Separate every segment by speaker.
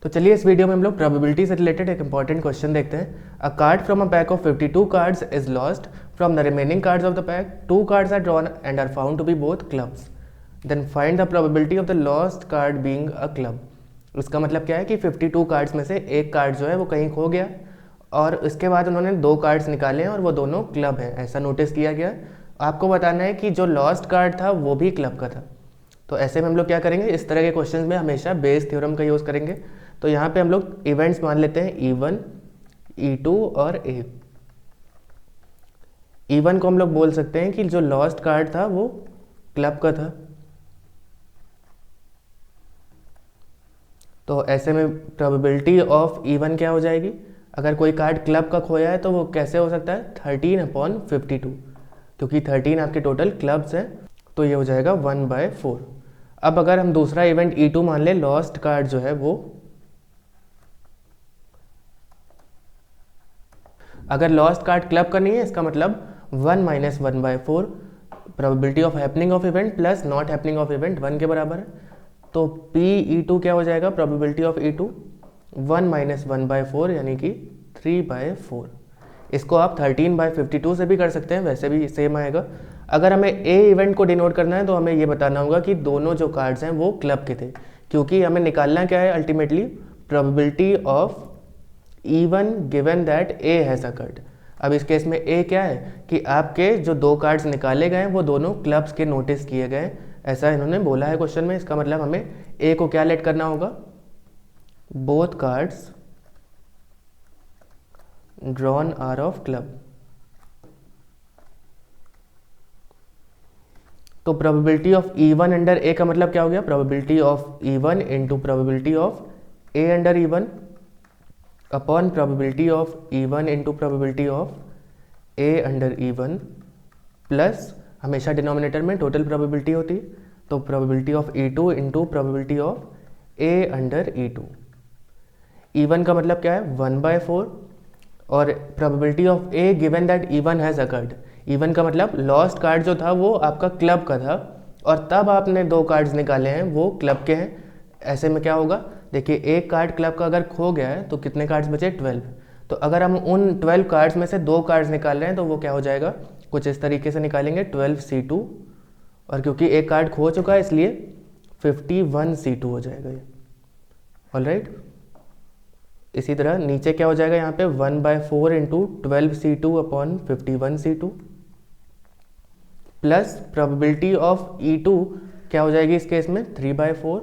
Speaker 1: तो चलिए इस वीडियो में हम लोग प्रोबेबिलिटी से रिलेटेड एक इंपॉर्टेंट क्वेश्चन देखते हैं। A card from a pack of 52 cards is lost from the remaining cards of the pack. 2 cards are drawn and are found to be both clubs. Then find the probability of the lost card being a club. इसका मतलब क्या है कि 52 cards में से एक card जो है वो कहीं खो गया और इसके बाद उन्होंने 2 कार्ड्स निकाले हैं और वो दोनों क्लब हैं, ऐसा नोटिस किया गया। आपको बताना है कि जो लॉस्ट कार्ड था वो भी क्लब का था। तो ऐसे में हम लोग क्या करेंगे, इस तरह के क्वेश्चंस में हमेशा बेस थ्योरम का यूज़ करेंगे। तो यहाँ पे हम लोग इवेंट्स मान लेते हैं E1, E2 और A। E1 को हम लोग बोल सकते हैं कि जो लॉस्ट कार्ड था वो क्लब का था। तो ऐसे में प्रोबेबिलिटी ऑफ E1 क्या हो जाएगी, अगर कोई कार्ड क्लब का खोया है तो वो कैसे हो सकता है 13/52, क्योंकि 13 आपके टोटल क्लब्स हैं, तो ये हो जाएगा 1/4। अब अगर हम दूसरा इवेंट E2 मान ले, लॉस्ट कार्ड जो है वो, अगर लॉस्ट कार्ड क्लब का नहीं है इसका मतलब 1 - 1/4 probability of happening of event plus not happening of event 1 के बराबर है। तो PE2 क्या हो जाएगा, प्रोबेबिलिटी ऑफ E2 1 - 1/4 यानी कि 3/4। इसको आप 13/52 से भी कर सकते हैं, वैसे भी सेम आएगा। अगर हमें A इवेंट को डिनोट करना है तो हमें ये बताना होगा कि दोनों जो कार्ड्स हैं वो क्लब के थे, क्योंकि हमें निकालना क्या है ultimately probability of E1 given that A has occurred. अब इस केस में A क्या है कि आपके जो 2 कार्ड्स निकाले गए वो दोनों क्लब्स के नोटिस किए गए, ऐसा इन्होंने बोला है क्वेश्चन में। इसका मतलब हमें A को क्या लेट करना होगा, both cards drawn are of club. तो probability of E1 under A का मतलब क्या हो गया, probability of E1 into probability of A under E1 upon probability of E1 into probability of A under E1 plus हमेशा denominator में total probability होती है, तो probability of E2 into probability of A under E2। E1 का मतलब क्या है 1/4 और probability of A given that E1 has occurred. E1 का मतलब लॉस्ट कार्ड जो था वो आपका क्लब का था और तब आपने 2 कार्ड्स निकाले हैं वो क्लब के हैं। ऐसे में क्या होगा, देखिए एक कार्ड क्लब का अगर खो गया है तो कितने कार्ड्स बचे 12। तो अगर हम उन 12 कार्ड्स में से 2 कार्ड्स निकाल रहे हैं तो वो क्या हो जाएगा, कुछ इस तरीके से निकालेंगे 12C2, और क्योंकि एक कार्ड खो चुका है इसलिए 51C2 हो जाएगा ये। ऑलराइट, इसी तरह नीचे क्या हो जाएगा यहाँ पे 1/4 into 12C2 upon 51C2 plus probability of E2 क्या हो जाएगी इस केस में 3/4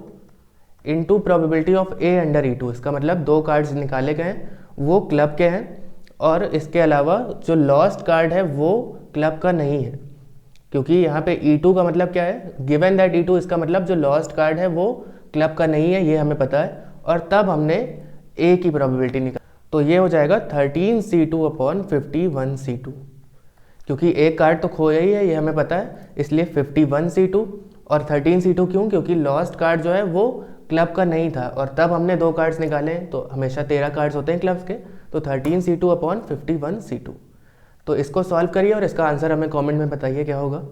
Speaker 1: into probability of A under E2। इसका मतलब 2 कार्ड्स निकाले गए हैं वो क्लब के हैं और इसके अलावा जो लॉस्ट कार्ड है वो क्लब का नहीं है, क्योंकि यहाँ पे E2 का मतलब क्या है, गिवन दैट E2, इसका मतलब जो लॉस्ट कार्ड है वो क्लब का नहीं है, ये हमें पता है, और तब हमने A की प्रोबेबिलिटी निकाली। तो ये हो जाएगा 13C2 अपॉन 51C2, क्योंकि एक कार्ड तो खोया ही है ये हमें पता है, इसलिए 51C2 और 13C2 क्यों, क्योंकि लॉस्ट कार्ड जो है वो क्लब का नहीं था और तब हमने 2 कार्ड्स निकाले, तो हमेशा 13 कार्ड्स होते हैं क्लब्स के, तो 13C2 अपॉन 51C2। तो इसको सॉल्व करिए और इसका आंसर हमें कमेंट में बताइए क्या होगा।